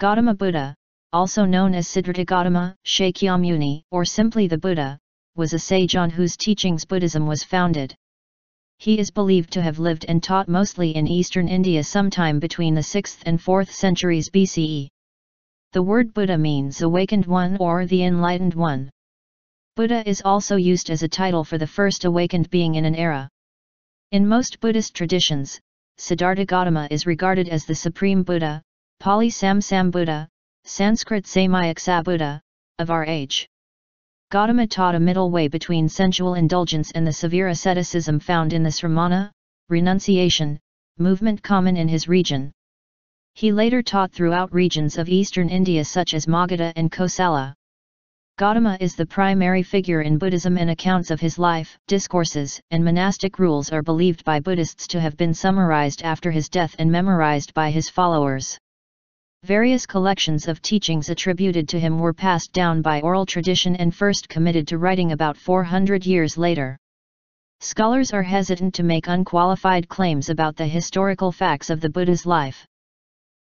Gautama Buddha, also known as Siddhārtha Gautama, Shakyamuni, or simply the Buddha, was a sage on whose teachings Buddhism was founded. He is believed to have lived and taught mostly in eastern India sometime between the 6th and 4th centuries BCE. The word Buddha means awakened one or the enlightened one. Buddha is also used as a title for the first awakened being in an era. In most Buddhist traditions, Siddhārtha Gautama is regarded as the supreme Buddha, Pali sammāsambuddha, Sanskrit samyaksaṃbuddha, of our age. Gautama taught a middle way between sensual indulgence and the severe asceticism found in the Sramana, renunciation, movement common in his region. He later taught throughout regions of eastern India such as Magadha and Kośala. Gautama is the primary figure in Buddhism, and accounts of his life, discourses, and monastic rules are believed by Buddhists to have been summarized after his death and memorized by his followers. Various collections of teachings attributed to him were passed down by oral tradition and first committed to writing about 400 years later. Scholars are hesitant to make unqualified claims about the historical facts of the Buddha's life.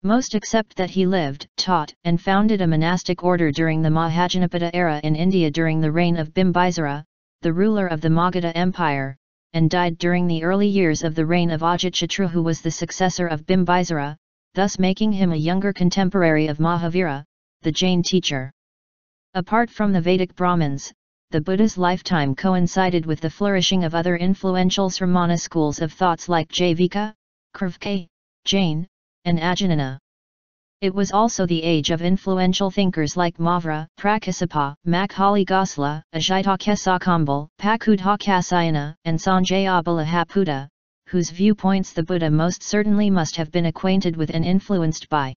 Most accept that he lived, taught, and founded a monastic order during the Mahajanapada era in India during the reign of Bimbisara, the ruler of the Magadha Empire, and died during the early years of the reign of Ajatashatru, who was the successor of Bimbisara, thus making him a younger contemporary of Mahavira, the Jain teacher. Apart from the Vedic Brahmins, the Buddha's lifetime coincided with the flourishing of other influential Sramana schools of thoughts like Jaivika, Krivka, Jain, and Ajnana. It was also the age of influential thinkers like Mavra, Prakasapa, Makhalli-Gosala, Ajitakesakammal, Pakudhakasayana, and Sanjaya-Balahaputa, whose viewpoints the Buddha most certainly must have been acquainted with and influenced by.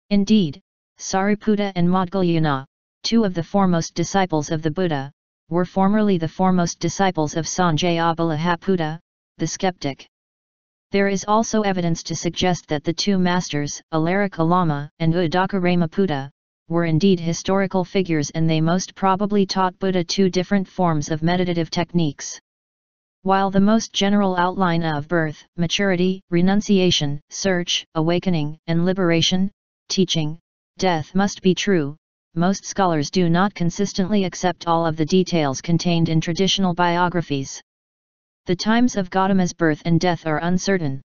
Indeed, Sariputta and Maudgalyana, two of the foremost disciples of the Buddha, were formerly the foremost disciples of Sanjaya-Balahaputa, the skeptic. There is also evidence to suggest that the two masters, Alarika Lama and Udakaramaputa, were indeed historical figures, and they most probably taught Buddha two different forms of meditative techniques. While the most general outline of birth, maturity, renunciation, search, awakening, and liberation, teaching, death must be true, most scholars do not consistently accept all of the details contained in traditional biographies. The times of Gautama's birth and death are uncertain.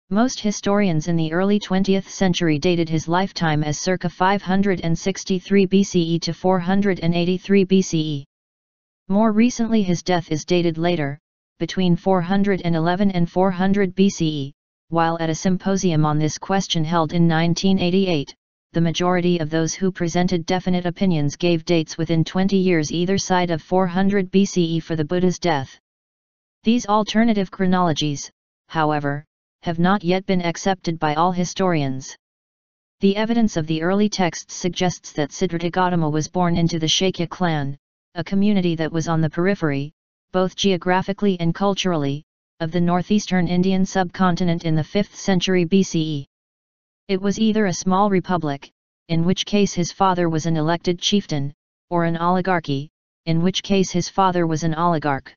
Most historians in the early 20th century dated his lifetime as circa 563 BCE to 483 BCE. More recently, his death is dated later, between 411 and 400 BCE, while at a symposium on this question held in 1988, the majority of those who presented definite opinions gave dates within 20 years either side of 400 BCE for the Buddha's death. These alternative chronologies, however, have not yet been accepted by all historians. The evidence of the early texts suggests that Siddhārtha Gautama was born into the Shakya clan, a community that was on the periphery, both geographically and culturally, of the northeastern Indian subcontinent in the 5th century BCE. It was either a small republic, in which case his father was an elected chieftain, or an oligarchy, in which case his father was an oligarch.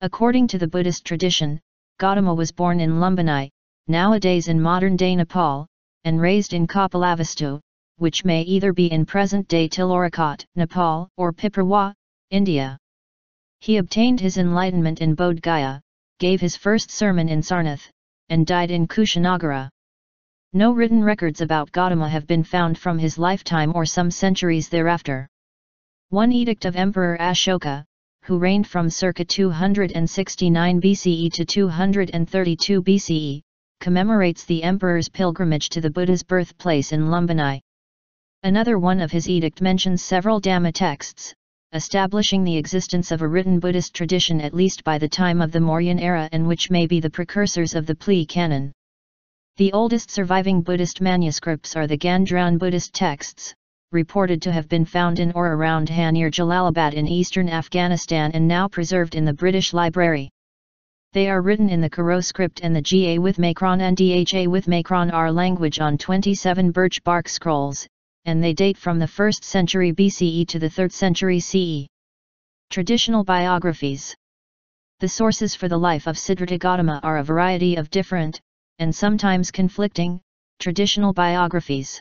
According to the Buddhist tradition, Gautama was born in Lumbini, nowadays in modern-day Nepal, and raised in Kapilavastu, which may either be in present-day Tilorakot, Nepal, or Piparwa, India. He obtained his enlightenment in Bodh Gaya, gave his first sermon in Sarnath, and died in Kushanagara. No written records about Gautama have been found from his lifetime or some centuries thereafter. One edict of Emperor Ashoka, who reigned from circa 269 BCE to 232 BCE, commemorates the emperor's pilgrimage to the Buddha's birthplace in Lumbini. Another one of his edict mentions several Dhamma texts, establishing the existence of a written Buddhist tradition at least by the time of the Mauryan era, and which may be the precursors of the Pali canon. The oldest surviving Buddhist manuscripts are the Gandhran Buddhist texts, reported to have been found in or around Han near Jalalabad in eastern Afghanistan and now preserved in the British Library. They are written in the Karo script and the Ga with Macron and Dha with Macron R language on 27 birch bark scrolls, and they date from the 1st century BCE to the 3rd century CE. Traditional biographies. The sources for the life of Siddhārtha Gautama are a variety of different, and sometimes conflicting, traditional biographies.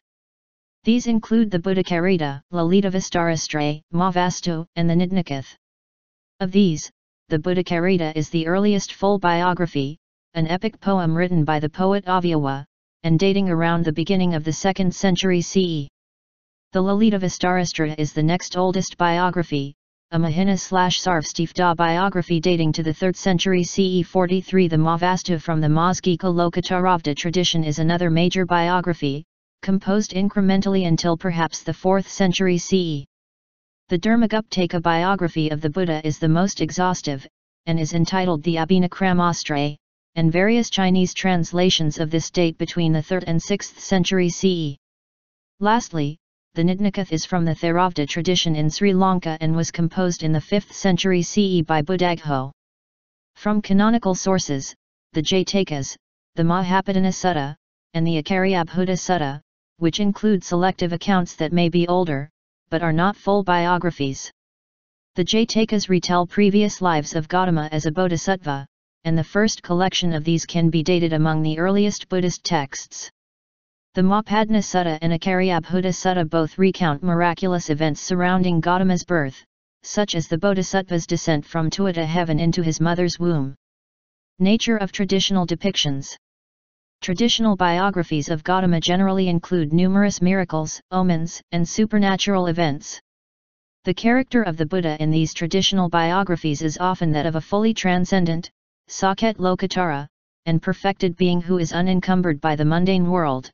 These include the Buddhacarita, Lalitavistarastraya, Mahavastu, and the Nidnikath. Of these, the Buddhacarita is the earliest full biography, an epic poem written by the poet Avyava, and dating around the beginning of the 2nd century CE. The Lalitavistarastraya is the next oldest biography, a Mahina/Sarvastivada biography dating to the 3rd century CE 43. The Mahavastu from the Mazgika Lokottaravada tradition is another major biography, composed incrementally until perhaps the 4th century CE. The Dharmaguptaka biography of the Buddha is the most exhaustive, and is entitled the Abhinakramastraya, and various Chinese translations of this date between the 3rd and 6th century CE. Lastly, the Nidnikath is from the Theravada tradition in Sri Lanka and was composed in the 5th century CE by Buddhagho. From canonical sources, the Jatakas, the Mahapadana Sutta, and the Akaryabhuta Sutta, which include selective accounts that may be older, but are not full biographies. The Jatakas retell previous lives of Gautama as a bodhisattva, and the first collection of these can be dated among the earliest Buddhist texts. The Mahapadana Sutta and Akaryabhuta Sutta both recount miraculous events surrounding Gautama's birth, such as the bodhisattva's descent from Tuita heaven into his mother's womb. Nature of traditional depictions. Traditional biographies of Gautama generally include numerous miracles, omens, and supernatural events. The character of the Buddha in these traditional biographies is often that of a fully transcendent, Saket Lokottara, and perfected being who is unencumbered by the mundane world.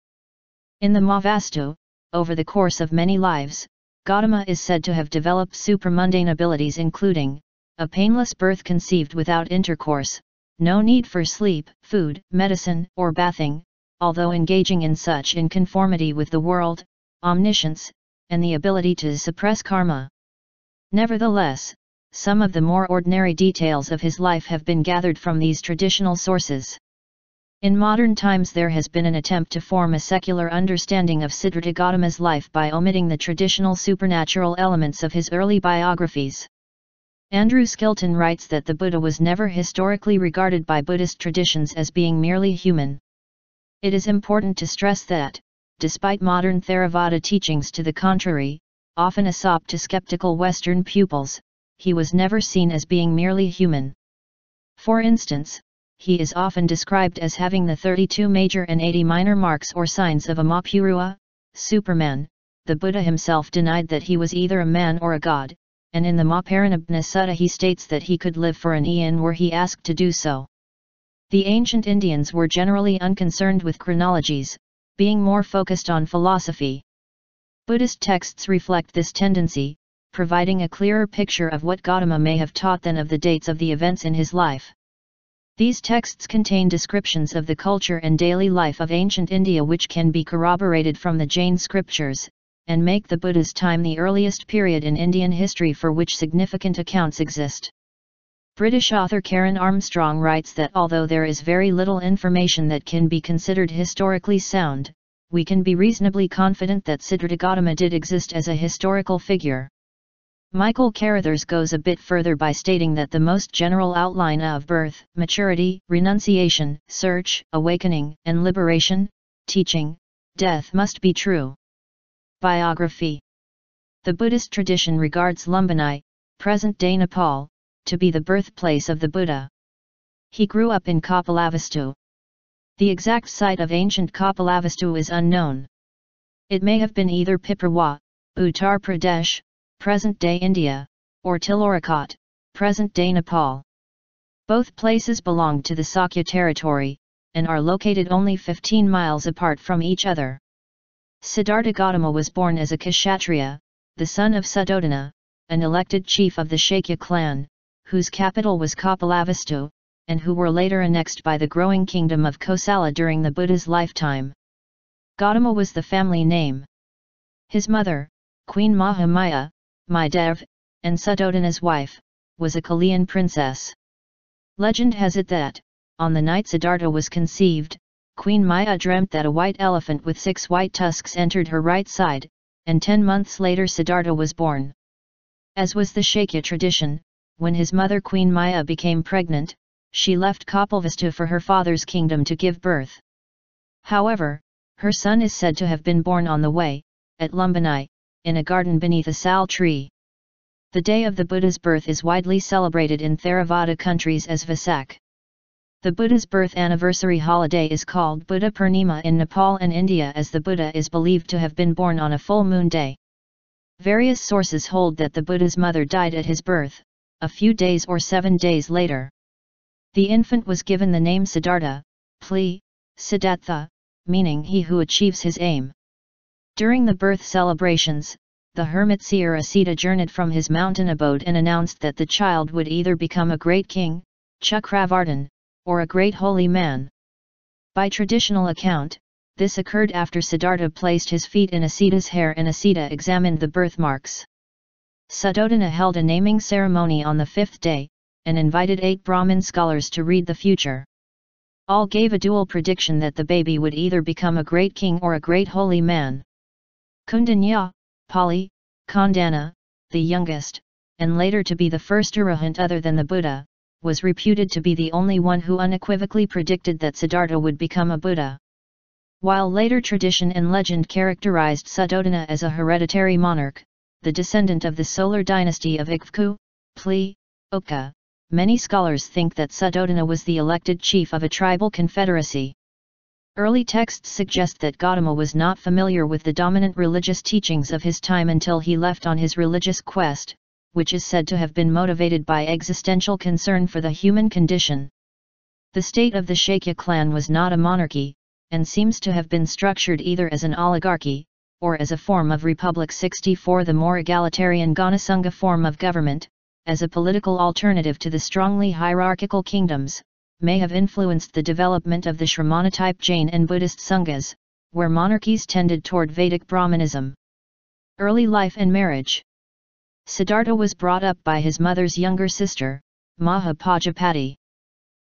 In the Mahavastu, over the course of many lives, Gautama is said to have developed supramundane abilities including, a painless birth conceived without intercourse, no need for sleep, food, medicine, or bathing, although engaging in such in conformity with the world, omniscience, and the ability to suppress karma. Nevertheless, some of the more ordinary details of his life have been gathered from these traditional sources. In modern times there has been an attempt to form a secular understanding of Siddhārtha Gautama's life by omitting the traditional supernatural elements of his early biographies. Andrew Skilton writes that the Buddha was never historically regarded by Buddhist traditions as being merely human. It is important to stress that, despite modern Theravada teachings to the contrary, often a sop to skeptical Western pupils, he was never seen as being merely human. For instance, he is often described as having the 32 major and 80 minor marks or signs of a Mahapurusha, Superman. The Buddha himself denied that he was either a man or a god, and in the Mahaparinirvāna Sutta he states that he could live for an eon were he asked to do so. The ancient Indians were generally unconcerned with chronologies, being more focused on philosophy. Buddhist texts reflect this tendency, providing a clearer picture of what Gautama may have taught than of the dates of the events in his life. These texts contain descriptions of the culture and daily life of ancient India which can be corroborated from the Jain scriptures, and make the Buddha's time the earliest period in Indian history for which significant accounts exist. British author Karen Armstrong writes that although there is very little information that can be considered historically sound, we can be reasonably confident that Siddhārtha Gautama did exist as a historical figure. Michael Carruthers goes a bit further by stating that the most general outline of birth, maturity, renunciation, search, awakening, and liberation, teaching, death must be true. Biography. The Buddhist tradition regards Lumbini, present-day Nepal, to be the birthplace of the Buddha. He grew up in Kapilavastu. The exact site of ancient Kapilavastu is unknown. It may have been either Piparwa, Uttar Pradesh, present-day India, or Tilorakot, present-day Nepal. Both places belong to the Sakya territory, and are located only 15 miles apart from each other. Siddhārtha Gautama was born as a Kshatriya, the son of Suddhodana, an elected chief of the Shakya clan, whose capital was Kapilavastu, and who were later annexed by the growing kingdom of Kośala during the Buddha's lifetime. Gautama was the family name. His mother, Queen Mahamaya, Maydev, and Suddhodana's wife, was a Kalian princess. Legend has it that, on the night Siddhārtha was conceived, Queen Maya dreamt that a white elephant with 6 white tusks entered her right side, and 10 months later Siddhārtha was born. As was the Shakya tradition, when his mother Queen Maya became pregnant, she left Kapilavastu for her father's kingdom to give birth. However, her son is said to have been born on the way, at Lumbini, in a garden beneath a sal tree. The day of the Buddha's birth is widely celebrated in Theravada countries as Vesak. The Buddha's birth anniversary holiday is called Buddha Purnima in Nepal and India, as the Buddha is believed to have been born on a full moon day. Various sources hold that the Buddha's mother died at his birth, a few days or 7 days later. The infant was given the name Siddhārtha, Pali, Siddhartha, meaning he who achieves his aim. During the birth celebrations, the hermit seer Asita journeyed from his mountain abode and announced that the child would either become a great king, Chakravartin, or a great holy man. By traditional account, this occurred after Siddhartha placed his feet in Asita's hair and Asita examined the birthmarks. Suddhodana held a naming ceremony on the 5th day, and invited 8 Brahmin scholars to read the future. All gave a dual prediction that the baby would either become a great king or a great holy man. Kundanya, Pali, Kondana, the youngest, and later to be the first arahant other than the Buddha, was reputed to be the only one who unequivocally predicted that Siddhartha would become a Buddha. While later tradition and legend characterized Suddhodana as a hereditary monarch, the descendant of the solar dynasty of Ikvku, Pli, Oka, many scholars think that Suddhodana was the elected chief of a tribal confederacy. Early texts suggest that Gautama was not familiar with the dominant religious teachings of his time until he left on his religious quest, which is said to have been motivated by existential concern for the human condition. The state of the Shakya clan was not a monarchy, and seems to have been structured either as an oligarchy, or as a form of republic. 64 The more egalitarian Ganasunga form of government, as a political alternative to the strongly hierarchical kingdoms, may have influenced the development of the Sramana-type Jain and Buddhist Sanghas, where monarchies tended toward Vedic Brahmanism. Early life and marriage. Siddhartha was brought up by his mother's younger sister, Mahapajapati.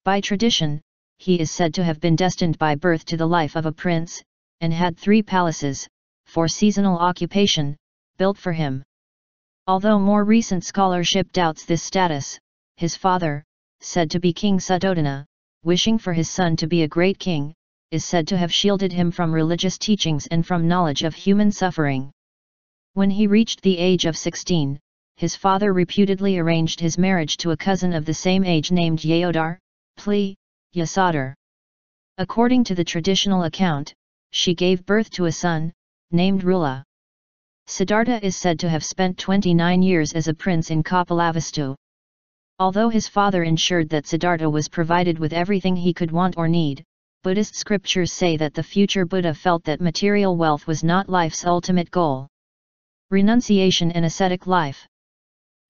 By tradition, he is said to have been destined by birth to the life of a prince, and had 3 palaces, for seasonal occupation, built for him. Although more recent scholarship doubts this status, his father, said to be King Suddhodana, wishing for his son to be a great king, is said to have shielded him from religious teachings and from knowledge of human suffering. When he reached the age of 16, his father reputedly arranged his marriage to a cousin of the same age named Yayodhar, Pli, Yasodhar. According to the traditional account, she gave birth to a son, named Rula. Siddhartha is said to have spent 29 years as a prince in Kapilavastu. Although his father ensured that Siddhartha was provided with everything he could want or need, Buddhist scriptures say that the future Buddha felt that material wealth was not life's ultimate goal. Renunciation and ascetic life.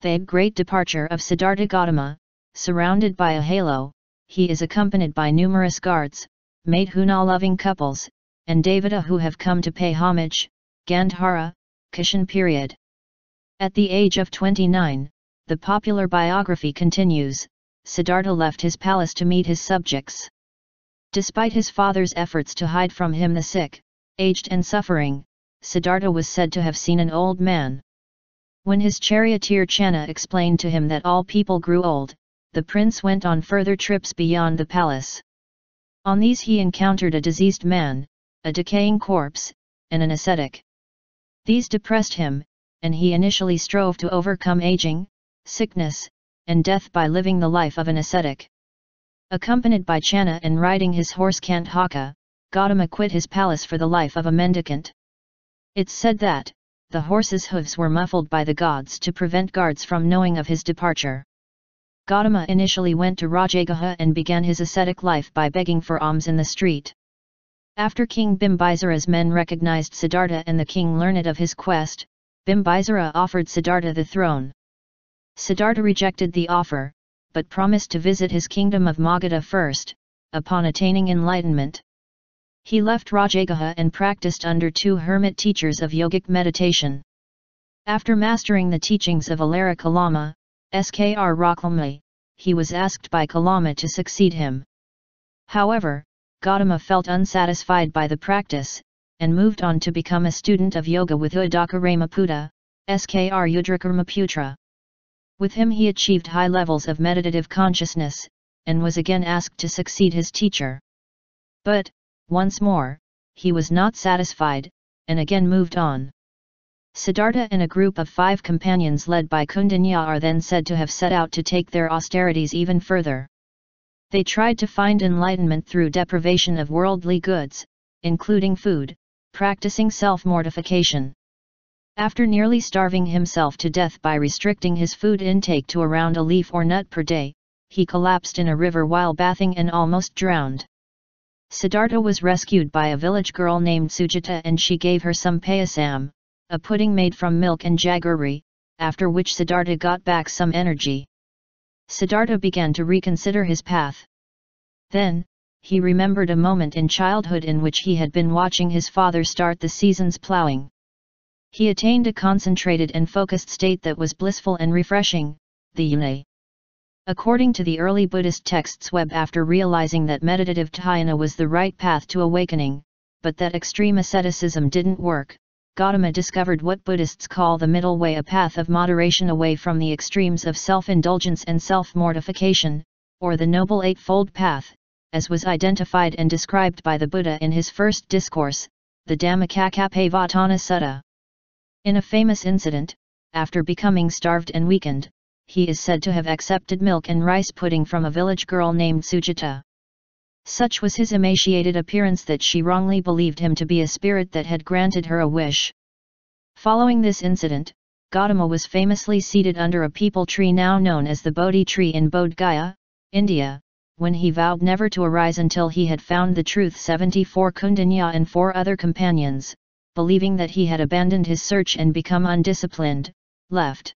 The great departure of Siddhārtha Gautama, surrounded by a halo, he is accompanied by numerous guards, Maidhuna-loving couples, and Devata who have come to pay homage, Gandhara, Kishan period. At the age of 29, the popular biography continues, Siddhartha left his palace to meet his subjects. Despite his father's efforts to hide from him the sick, aged and suffering, Siddhartha was said to have seen an old man. When his charioteer Channa explained to him that all people grew old, the prince went on further trips beyond the palace. On these he encountered a diseased man, a decaying corpse, and an ascetic. These depressed him, and he initially strove to overcome aging, sickness, and death by living the life of an ascetic. Accompanied by Channa and riding his horse Kandhaka, Gautama quit his palace for the life of a mendicant. It's said that, the horse's hooves were muffled by the gods to prevent guards from knowing of his departure. Gautama initially went to Rajagaha and began his ascetic life by begging for alms in the street. After King Bimbisara's men recognized Siddhartha and the king learned of his quest, Bimbisara offered Siddhartha the throne. Siddhartha rejected the offer, but promised to visit his kingdom of Magadha first, upon attaining enlightenment. He left Rajagaha and practiced under 2 hermit teachers of yogic meditation. After mastering the teachings of Alara Kalama, Skr Rakalmi, he was asked by Kalama to succeed him. However, Gautama felt unsatisfied by the practice, and moved on to become a student of yoga with Udaka Ramaputta, Skr Udrakarmaputra. With him he achieved high levels of meditative consciousness, and was again asked to succeed his teacher. But, once more, he was not satisfied, and again moved on. Siddhartha and a group of 5 companions led by Kundanya are then said to have set out to take their austerities even further. They tried to find enlightenment through deprivation of worldly goods, including food, practicing self-mortification. After nearly starving himself to death by restricting his food intake to around a leaf or nut per day, he collapsed in a river while bathing and almost drowned. Siddhartha was rescued by a village girl named Sujata and she gave her some payasam, a pudding made from milk and jaggery, after which Siddhartha got back some energy. Siddhartha began to reconsider his path. Then, he remembered a moment in childhood in which he had been watching his father start the season's plowing. He attained a concentrated and focused state that was blissful and refreshing, the yuna. According to the early Buddhist texts, after realizing that meditative dhyana was the right path to awakening, but that extreme asceticism didn't work, Gautama discovered what Buddhists call the middle way, a path of moderation away from the extremes of self-indulgence and self-mortification, or the Noble Eightfold Path, as was identified and described by the Buddha in his first discourse, the Dhammacakkappavattana Sutta. In a famous incident, after becoming starved and weakened, he is said to have accepted milk and rice pudding from a village girl named Sujata. Such was his emaciated appearance that she wrongly believed him to be a spirit that had granted her a wish. Following this incident, Gautama was famously seated under a peepal tree now known as the Bodhi tree in Bodh Gaya, India, when he vowed never to arise until he had found the truth. 74 Kundanya and 4 other companions, believing that he had abandoned his search and become undisciplined, left.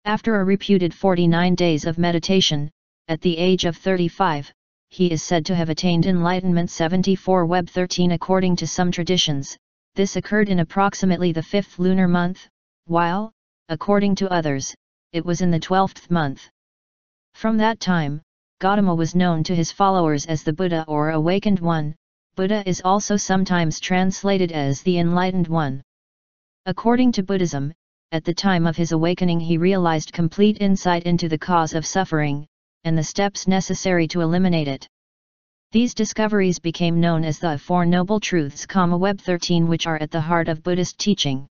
After a reputed 49 days of meditation, at the age of 35, he is said to have attained enlightenment. 74 Web 13 According to some traditions, this occurred in approximately the 5th lunar month, while, according to others, it was in the 12th month. From that time, Gautama was known to his followers as the Buddha or Awakened One. Buddha is also sometimes translated as the Enlightened One. According to Buddhism, at the time of his awakening he realized complete insight into the cause of suffering, and the steps necessary to eliminate it. These discoveries became known as the Four Noble Truths, Web 13, which are at the heart of Buddhist teaching.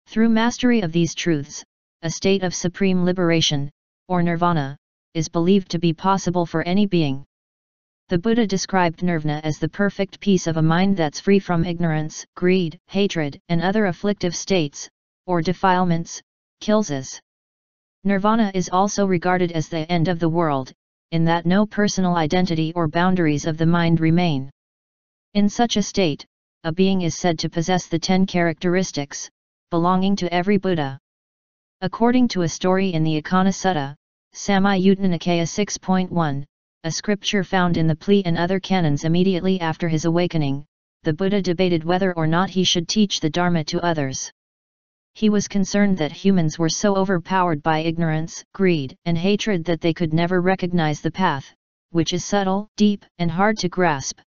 Through mastery of these truths, a state of supreme liberation, or nirvana, is believed to be possible for any being. The Buddha described nirvana as the perfect peace of a mind that's free from ignorance, greed, hatred, and other afflictive states, or defilements, kills. Nirvana is also regarded as the end of the world, in that no personal identity or boundaries of the mind remain. In such a state, a being is said to possess the 10 characteristics, belonging to every Buddha. According to a story in the Akana Sutta, Samyutta Nikaya 6.1, a scripture found in the Pali and other canons immediately after his awakening, the Buddha debated whether or not he should teach the Dharma to others. He was concerned that humans were so overpowered by ignorance, greed, and hatred that they could never recognize the path, which is subtle, deep, and hard to grasp.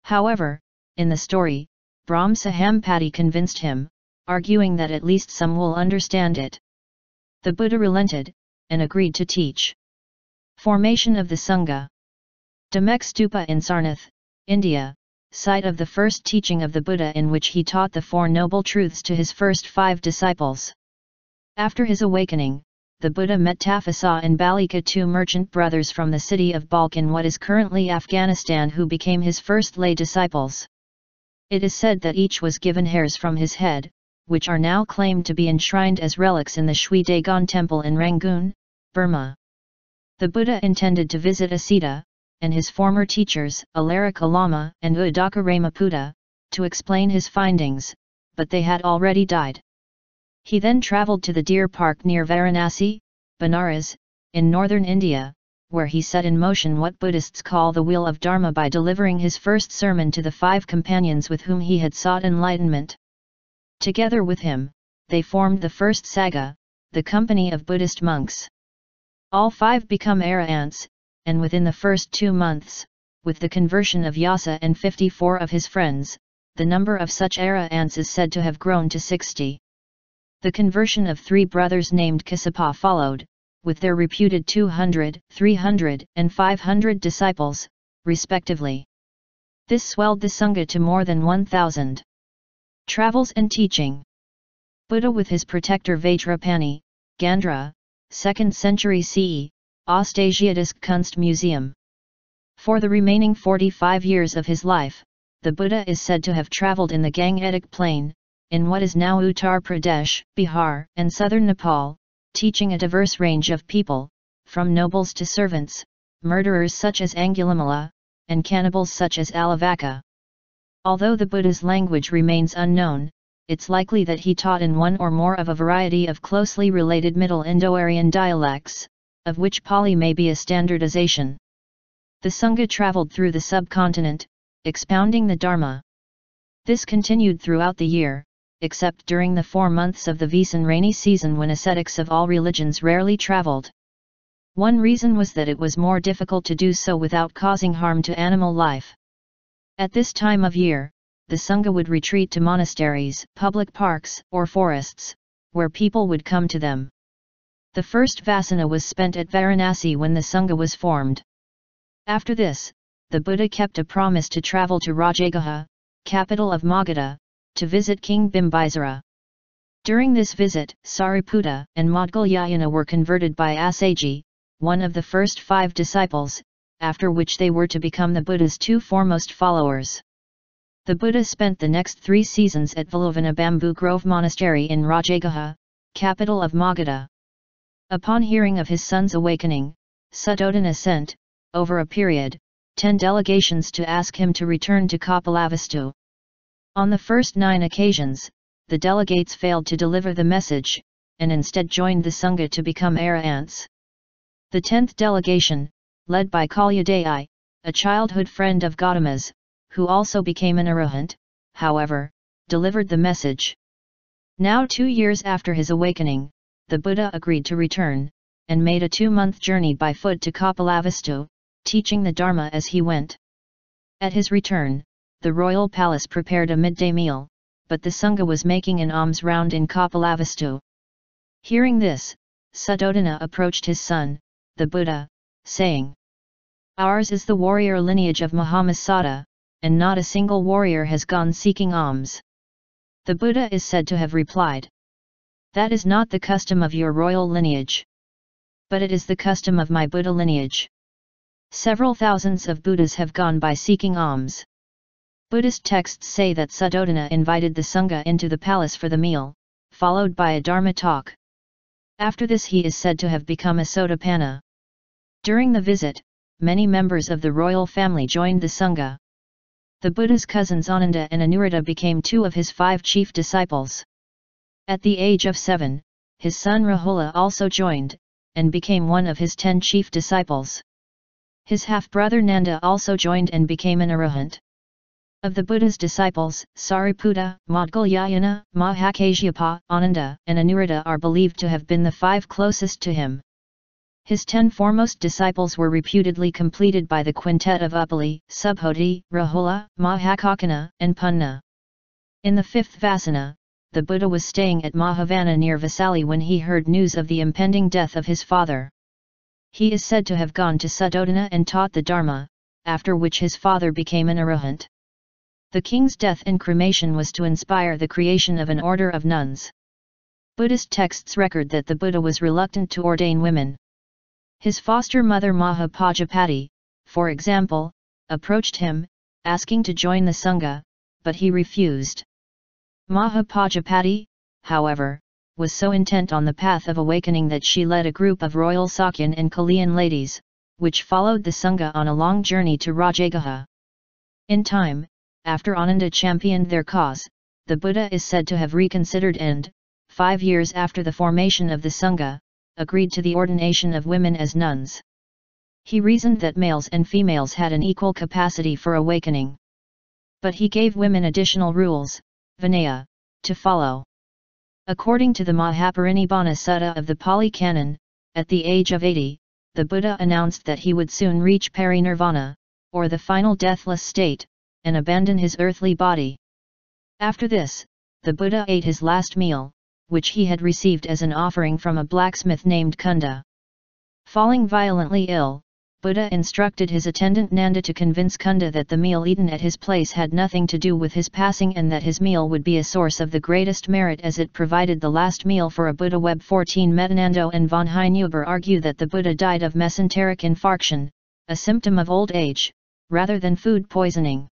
However, in the story, Brahma-Sahampati convinced him, arguing that at least some will understand it. The Buddha relented, and agreed to teach. Formation of the Sangha. Dhamek Stupa in Sarnath, India, site of the first teaching of the Buddha, in which he taught the Four Noble Truths to his first 5 disciples. After his awakening, the Buddha met Tafasa and Balika, 2 merchant brothers from the city of Balkh in what is currently Afghanistan, who became his first lay disciples. It is said that each was given hairs from his head, which are now claimed to be enshrined as relics in the Shwe Dagon temple in Rangoon, Burma. The Buddha intended to visit Asita, and his former teachers, Alarika Lama and Udaka Ramaputa, to explain his findings, but they had already died. He then travelled to the Deer Park near Varanasi, Benares, in northern India, where he set in motion what Buddhists call the Wheel of Dharma by delivering his first sermon to the 5 companions with whom he had sought enlightenment. Together with him, they formed the first Sangha, the company of Buddhist monks. All 5 become arahants, and within the first 2 months, with the conversion of Yasa and 54 of his friends, the number of such arahants is said to have grown to 60. The conversion of 3 brothers named Kassapa followed, with their reputed 200, 300, and 500 disciples, respectively. This swelled the Sangha to more than 1,000. Travels and teaching. Buddha with his protector Vajrapani, Gandhra, 2nd century CE, Ostasiatisk Kunstmuseum. For the remaining 45 years of his life, the Buddha is said to have travelled in the Gangetic Plain, in what is now Uttar Pradesh, Bihar, and southern Nepal, teaching a diverse range of people, from nobles to servants, murderers such as Angulimala, and cannibals such as Alavaka. Although the Buddha's language remains unknown, it's likely that he taught in one or more of a variety of closely related Middle Indo-Aryan dialects, of which Pali may be a standardization. The Sangha travelled through the subcontinent, expounding the Dharma. This continued throughout the year, except during the 4 months of the Vesan rainy season when ascetics of all religions rarely travelled. One reason was that it was more difficult to do so without causing harm to animal life. At this time of year, the Sangha would retreat to monasteries, public parks, or forests, where people would come to them. The first Vasana was spent at Varanasi when the Sangha was formed. After this, the Buddha kept a promise to travel to Rajagaha, capital of Magadha, to visit King Bimbisara. During this visit, Sariputta and Maudgalyayana were converted by Assaji, one of the first 5 disciples, after which they were to become the Buddha's 2 foremost followers. The Buddha spent the next 3 seasons at Valovana Bamboo Grove Monastery in Rajagaha, capital of Magadha. Upon hearing of his son's awakening, Suddhodana sent, over a period, 10 delegations to ask him to return to Kapilavastu. On the first 9 occasions, the delegates failed to deliver the message, and instead joined the Sangha to become Arahants. The 10th delegation, led by Kalyadai, a childhood friend of Gautama's, who also became an Arahant, however, delivered the message. Now 2 years after his awakening, the Buddha agreed to return, and made a 2-month journey by foot to Kapilavastu, teaching the Dharma as he went. At his return, the royal palace prepared a midday meal, but the Sangha was making an alms round in Kapilavastu. Hearing this, Suddhodana approached his son, the Buddha, saying, "Ours is the warrior lineage of Mahamasada, and not a single warrior has gone seeking alms." The Buddha is said to have replied, "That is not the custom of your royal lineage. But it is the custom of my Buddha lineage. Several thousands of Buddhas have gone by seeking alms." Buddhist texts say that Suddhodana invited the Sangha into the palace for the meal, followed by a Dharma talk. After this he is said to have become a Sotapanna. During the visit, many members of the royal family joined the Sangha. The Buddha's cousins Ananda and Anuruddha became 2 of his 5 chief disciples. At the age of 7, his son Rahula also joined, and became one of his 10 chief disciples. His half-brother Nanda also joined and became an Arahant. Of the Buddha's disciples, Sariputta, Maudgalyayana, Mahakasyapa, Ananda, and Anuruddha are believed to have been the 5 closest to him. His 10 foremost disciples were reputedly completed by the quintet of Upali, Subhodhi, Rahula, Mahakaccana, and Punna. In the 5th Vasana, the Buddha was staying at Mahavana near Vassali when he heard news of the impending death of his father. He is said to have gone to Suddhodana and taught the Dharma, after which his father became an Arahant. The king's death and cremation was to inspire the creation of an order of nuns. Buddhist texts record that the Buddha was reluctant to ordain women. His foster mother Mahapajapati, for example, approached him, asking to join the Sangha, but he refused. Mahapajapati, however, was so intent on the path of awakening that she led a group of royal Sakyan and Kalyan ladies, which followed the Sangha on a long journey to Rajagaha. In time, after Ananda championed their cause, the Buddha is said to have reconsidered and, 5 years after the formation of the Sangha, agreed to the ordination of women as nuns. He reasoned that males and females had an equal capacity for awakening. But he gave women additional rules, Vinaya, to follow. According to the Mahaparinibbana Sutta of the Pali Canon, at the age of 80, the Buddha announced that he would soon reach parinirvana, or the final deathless state, and abandon his earthly body. After this, the Buddha ate his last meal, which he had received as an offering from a blacksmith named Kunda. Falling violently ill, Buddha instructed his attendant Nanda to convince Kunda that the meal eaten at his place had nothing to do with his passing and that his meal would be a source of the greatest merit as it provided the last meal for a Buddha. Web 14 Metanando and von Heinehuber argue that the Buddha died of mesenteric infarction, a symptom of old age, rather than food poisoning.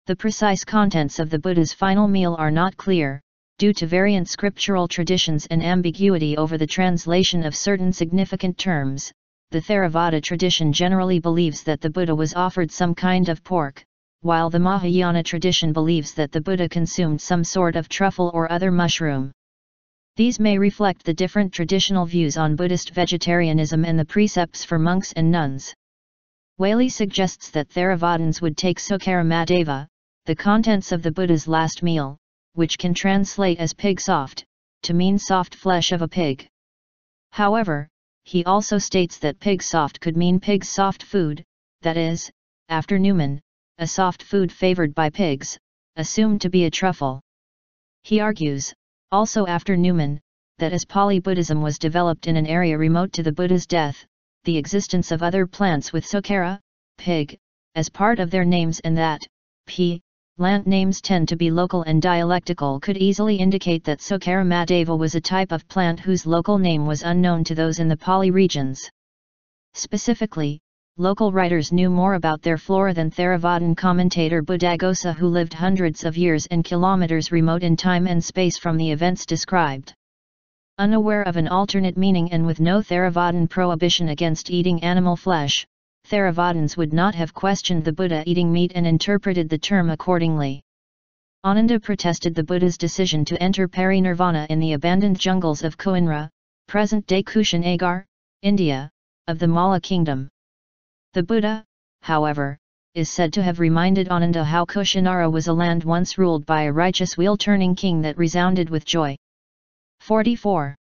The precise contents of the Buddha's final meal are not clear, due to variant scriptural traditions and ambiguity over the translation of certain significant terms. The Theravada tradition generally believes that the Buddha was offered some kind of pork, while the Mahayana tradition believes that the Buddha consumed some sort of truffle or other mushroom. These may reflect the different traditional views on Buddhist vegetarianism and the precepts for monks and nuns. Whaley suggests that Theravadins would take Sukkara Madeva, the contents of the Buddha's last meal, which can translate as pig soft, to mean soft flesh of a pig. However, he also states that pig soft could mean pig's soft food, that is, after Newman, a soft food favored by pigs, assumed to be a truffle. He argues, also after Newman, that as Pali Buddhism was developed in an area remote to the Buddha's death, the existence of other plants with Sukkara, pig, as part of their names and that, plant names tend to be local and dialectical could easily indicate that Sukkara Madeva was a type of plant whose local name was unknown to those in the Pali regions. Specifically, local writers knew more about their flora than Theravadin commentator Buddhaghosa, who lived hundreds of years and kilometers remote in time and space from the events described. Unaware of an alternate meaning and with no Theravadin prohibition against eating animal flesh, Theravadins would not have questioned the Buddha eating meat and interpreted the term accordingly. Ananda protested the Buddha's decision to enter parinirvana in the abandoned jungles of Koinra, present-day Kushinagar, India, of the Malla kingdom. The Buddha, however, is said to have reminded Ananda how Kushinara was a land once ruled by a righteous wheel-turning king that resounded with joy. 44.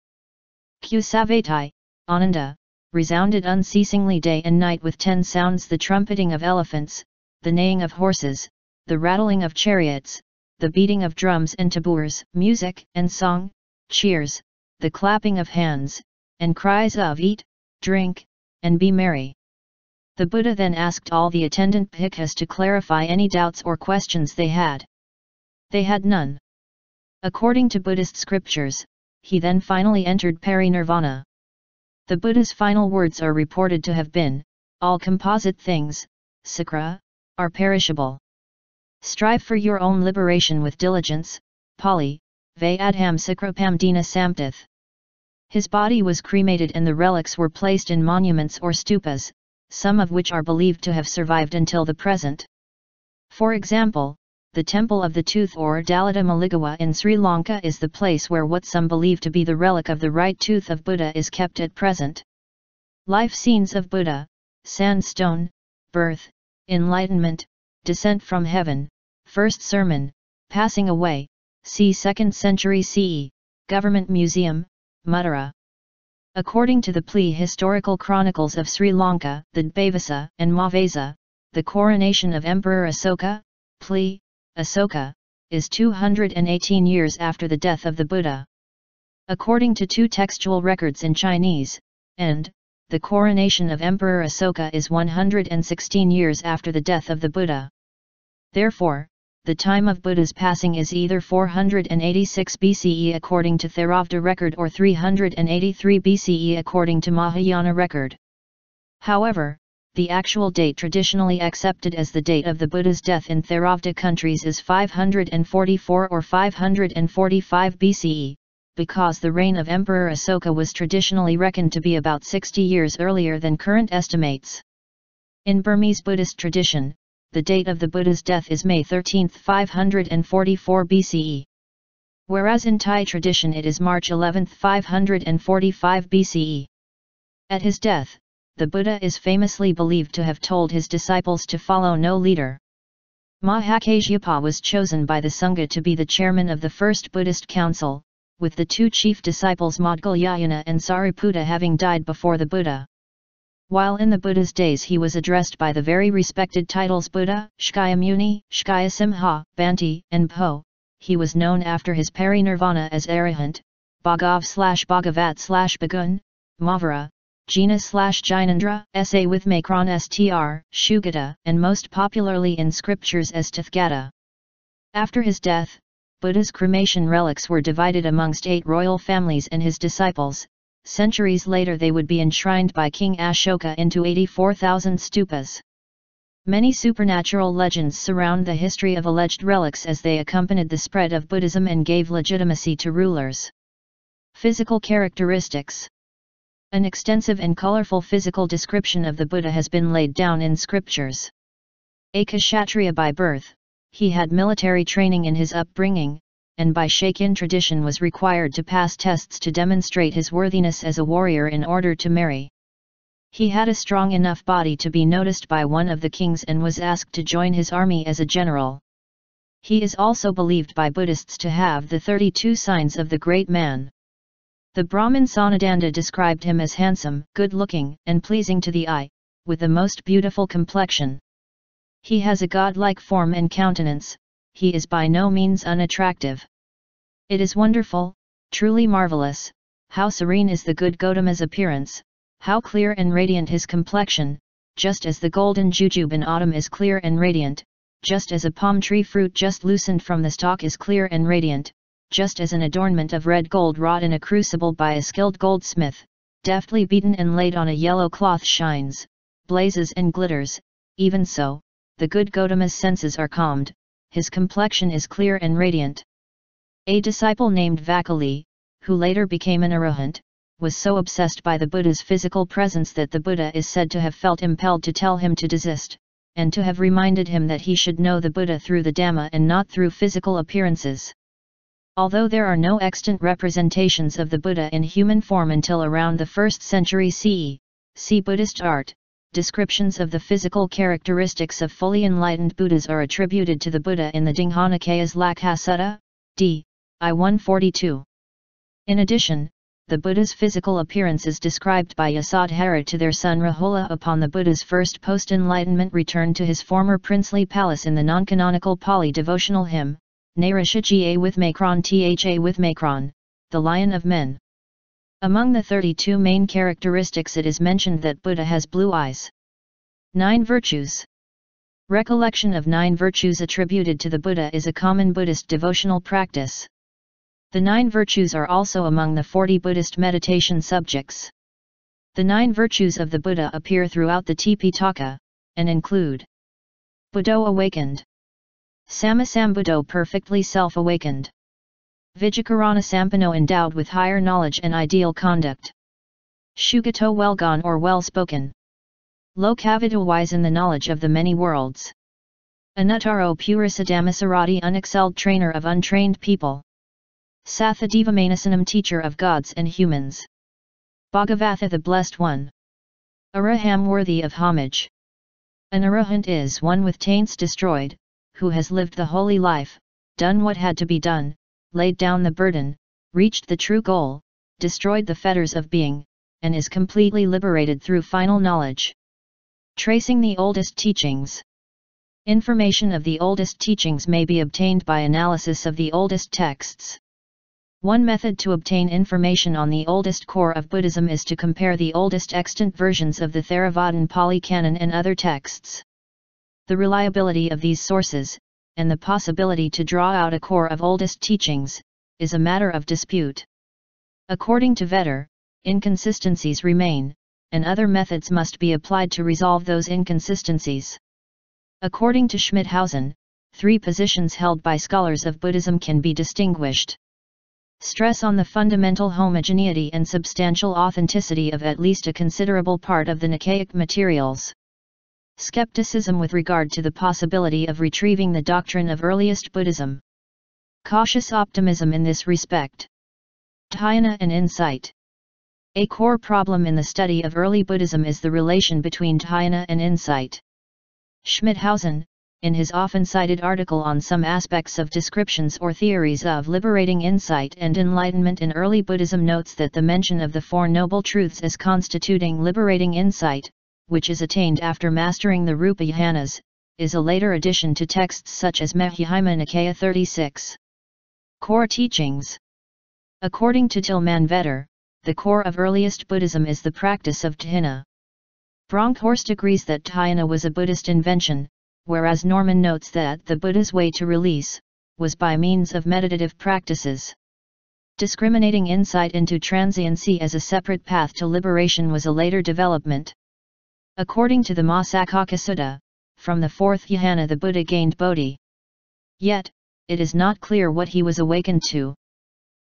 Kusavatai, Ananda, resounded unceasingly day and night with 10 sounds: the trumpeting of elephants, the neighing of horses, the rattling of chariots, the beating of drums and tabours, music and song, cheers, the clapping of hands, and cries of eat, drink, and be merry. The Buddha then asked all the attendant bhikkhus to clarify any doubts or questions they had. They had none. According to Buddhist scriptures, he then finally entered parinirvana. The Buddha's final words are reported to have been, "All composite things, sakra, are perishable. Strive for your own liberation with diligence." Pali, Vayadham Sakrapam Dina Samtith. His body was cremated and the relics were placed in monuments or stupas, some of which are believed to have survived until the present. For example, the Temple of the Tooth or Dalita Maligawa in Sri Lanka is the place where what some believe to be the relic of the right tooth of Buddha is kept at present. Life scenes of Buddha, sandstone, birth, enlightenment, descent from heaven, first sermon, passing away, c. 2nd century CE, Government Museum, Madurai. According to the Pali historical chronicles of Sri Lanka, the Dvavasa and Mavasa, the coronation of Emperor Asoka, Pali, Asoka, is 218 years after the death of the Buddha. According to two textual records in Chinese, and the coronation of Emperor Asoka is 116 years after the death of the Buddha. Therefore, the time of Buddha's passing is either 486 BCE according to Theravada record or 383 BCE according to Mahayana record. However, the actual date traditionally accepted as the date of the Buddha's death in Theravada countries is 544 or 545 BCE, because the reign of Emperor Asoka was traditionally reckoned to be about 60 years earlier than current estimates. In Burmese Buddhist tradition, the date of the Buddha's death is May 13, 544 BCE. Whereas in Thai tradition it is March 11, 545 BCE. At his death, the Buddha is famously believed to have told his disciples to follow no leader. Mahakasyapa was chosen by the Sangha to be the chairman of the first Buddhist council, with the two chief disciples Maudgalyayana and Sariputta having died before the Buddha. While in the Buddha's days he was addressed by the very respected titles Buddha, Shakyamuni, Shakyasimha, Bhante, and Po, he was known after his parinirvana as Arahant, Bhagav/Bhagavat/Bhagun, Mavara, Jina/Jinendra, SA with Macron Str, Shugata, and most popularly in scriptures as Tathagata. After his death, Buddha's cremation relics were divided amongst 8 royal families and his disciples. Centuries later they would be enshrined by King Ashoka into 84,000 stupas. Many supernatural legends surround the history of alleged relics as they accompanied the spread of Buddhism and gave legitimacy to rulers. Physical characteristics. An extensive and colorful physical description of the Buddha has been laid down in scriptures. A Kshatriya by birth, he had military training in his upbringing, and by Shakyan tradition was required to pass tests to demonstrate his worthiness as a warrior in order to marry. He had a strong enough body to be noticed by one of the kings and was asked to join his army as a general. He is also believed by Buddhists to have the 32 signs of the great man. The Brahmin Sanadanda described him as handsome, good-looking, and pleasing to the eye, with the most beautiful complexion. He has a godlike form and countenance. He is by no means unattractive. It is wonderful, truly marvelous, how serene is the good Gautama's appearance, how clear and radiant his complexion, just as the golden jujube in autumn is clear and radiant, just as a palm tree fruit just loosened from the stalk is clear and radiant, just as an adornment of red gold wrought in a crucible by a skilled goldsmith, deftly beaten and laid on a yellow cloth shines, blazes and glitters, even so, the good Gautama's senses are calmed, his complexion is clear and radiant. A disciple named Vakali, who later became an arahant, was so obsessed by the Buddha's physical presence that the Buddha is said to have felt impelled to tell him to desist, and to have reminded him that he should know the Buddha through the Dhamma and not through physical appearances. Although there are no extant representations of the Buddha in human form until around the 1st century CE, see Buddhist art, descriptions of the physical characteristics of fully enlightened Buddhas are attributed to the Buddha in the Dingha Nikaya's Lakha Sutta, d. I 142. In addition, the Buddha's physical appearance is described by Yasodhara to their son Rahula upon the Buddha's first post-enlightenment return to his former princely palace in the non-canonical Pali devotional hymn, Narishigya with Macron Tha with Macron, the Lion of Men. Among the 32 main characteristics it is mentioned that Buddha has blue eyes. 9 virtues. Recollection of 9 virtues attributed to the Buddha is a common Buddhist devotional practice. The 9 virtues are also among the 40 Buddhist meditation subjects. The 9 virtues of the Buddha appear throughout the Tipitaka, and include: Buddho awakened, sammāsambuddho perfectly self-awakened, Vijakarana sampano endowed with higher knowledge and ideal conduct, Shugato well-gone or well-spoken, Lokavito wise in the knowledge of the many worlds, Anuttaro purisadamisarati unexcelled trainer of untrained people, Sathadevamanasanam teacher of gods and humans, Bhagavatha the Blessed One, Araham worthy of homage. An arahant is one with taints destroyed, who has lived the holy life, done what had to be done, laid down the burden, reached the true goal, destroyed the fetters of being, and is completely liberated through final knowledge. Tracing the oldest teachings. Information of the oldest teachings may be obtained by analysis of the oldest texts. One method to obtain information on the oldest core of Buddhism is to compare the oldest extant versions of the Theravadan Pali Canon and other texts. The reliability of these sources, and the possibility to draw out a core of oldest teachings, is a matter of dispute. According to Vetter, inconsistencies remain, and other methods must be applied to resolve those inconsistencies. According to Schmidhausen, 3 positions held by scholars of Buddhism can be distinguished. Stress on the fundamental homogeneity and substantial authenticity of at least a considerable part of the Nikaic materials. Skepticism with regard to the possibility of retrieving the doctrine of earliest Buddhism. Cautious optimism in this respect. Dhyana and insight. A core problem in the study of early Buddhism is the relation between dhyana and insight. Schmidhausen, in his often cited article on some aspects of descriptions or theories of liberating insight and enlightenment in early Buddhism, notes that the mention of the 4 Noble Truths as constituting liberating insight, which is attained after mastering the Rupa Jhanas, is a later addition to texts such as Majjhima Nikaya 36. Core teachings. According to Tilman Vetter, the core of earliest Buddhism is the practice of dhyana. Bronkhorst agrees that dhyana was a Buddhist invention, whereas Norman notes that the Buddha's way to release was by means of meditative practices. Discriminating insight into transiency as a separate path to liberation was a later development. According to the Māsakkaka Sutta, from the fourth dhyana the Buddha gained bodhi. Yet, it is not clear what he was awakened to.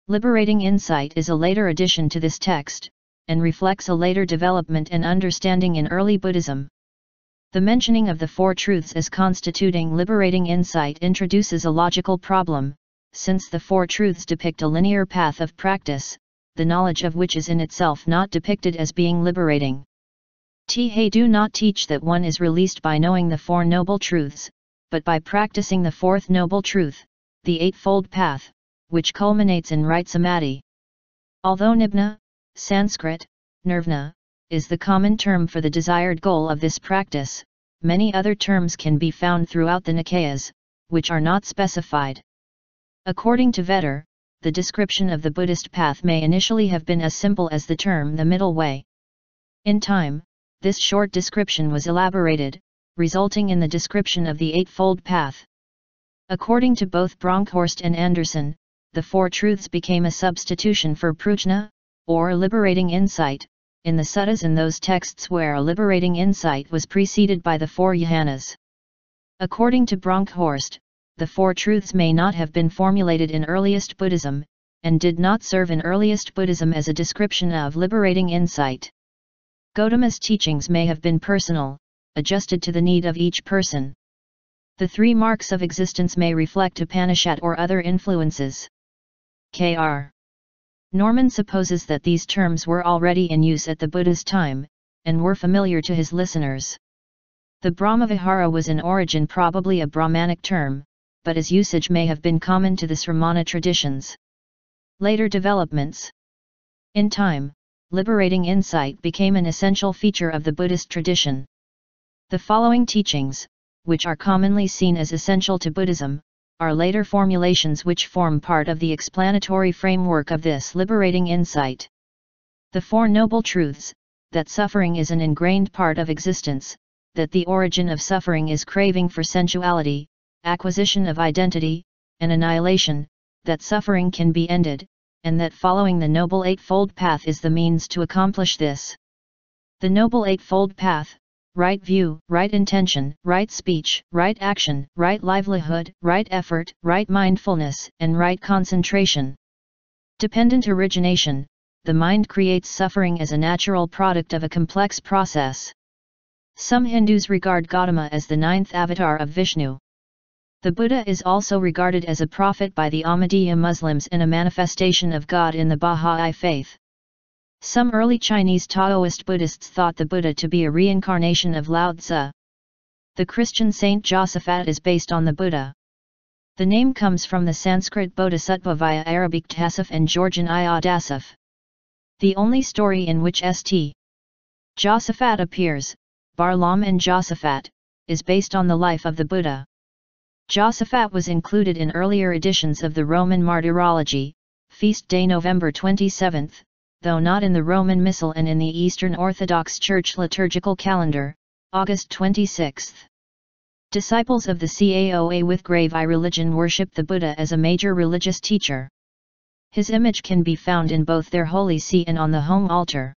Liberating insight is a later addition to this text, and reflects a later development and understanding in early Buddhism. The mentioning of the Four Truths as constituting liberating insight introduces a logical problem, since the Four Truths depict a linear path of practice, the knowledge of which is in itself not depicted as being liberating. They do not teach that one is released by knowing the Four Noble Truths, but by practicing the Fourth Noble Truth, the Eightfold Path, which culminates in right samadhi. Although nibbana, Sanskrit, nirvana, is the common term for the desired goal of this practice, many other terms can be found throughout the Nikayas, which are not specified. According to Vetter, the description of the Buddhist path may initially have been as simple as the term the middle way. In time, this short description was elaborated, resulting in the description of the Eightfold Path. According to both Bronkhorst and Anderson, the Four Truths became a substitution for prajna, or liberating insight, in the suttas and those texts where a liberating insight was preceded by the four dhyānas. According to Bronkhorst, the Four Truths may not have been formulated in earliest Buddhism, and did not serve in earliest Buddhism as a description of liberating insight. Gautama's teachings may have been personal, adjusted to the need of each person. The three marks of existence may reflect Upanishad or other influences. Kr. Norman supposes that these terms were already in use at the Buddha's time, and were familiar to his listeners. The Brahmavihara was in origin probably a Brahmanic term, but its usage may have been common to the Sramana traditions. Later developments. In time, liberating insight became an essential feature of the Buddhist tradition. The following teachings, which are commonly seen as essential to Buddhism, are later formulations which form part of the explanatory framework of this liberating insight. The Four Noble Truths, that suffering is an ingrained part of existence, that the origin of suffering is craving for sensuality, acquisition of identity, and annihilation, that suffering can be ended, and that following the Noble Eightfold Path is the means to accomplish this. The Noble Eightfold Path: right view, right intention, right speech, right action, right livelihood, right effort, right mindfulness, and right concentration. Dependent origination: the mind creates suffering as a natural product of a complex process. Some Hindus regard Gautama as the ninth avatar of Vishnu. The Buddha is also regarded as a prophet by the Ahmadiyya Muslims and a manifestation of God in the Bahá'í faith. Some early Chinese Taoist Buddhists thought the Buddha to be a reincarnation of Lao Tzu. The Christian saint Josaphat is based on the Buddha. The name comes from the Sanskrit Bodhisattva via Arabic Tasif and Georgian Iadasif. The only story in which St. Josaphat appears, Barlaam and Josaphat, is based on the life of the Buddha. Josaphat was included in earlier editions of the Roman Martyrology, feast day November 27, though not in the Roman Missal and in the Eastern Orthodox Church liturgical calendar, August 26. Disciples of the Caoa with grave I religion worship the Buddha as a major religious teacher. His image can be found in both their holy see and on the home altar.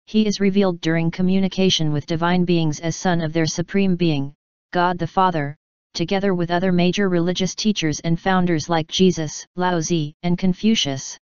He is revealed during communication with divine beings as son of their supreme being, God the Father, together with other major religious teachers and founders like Jesus, Laozi, and Confucius.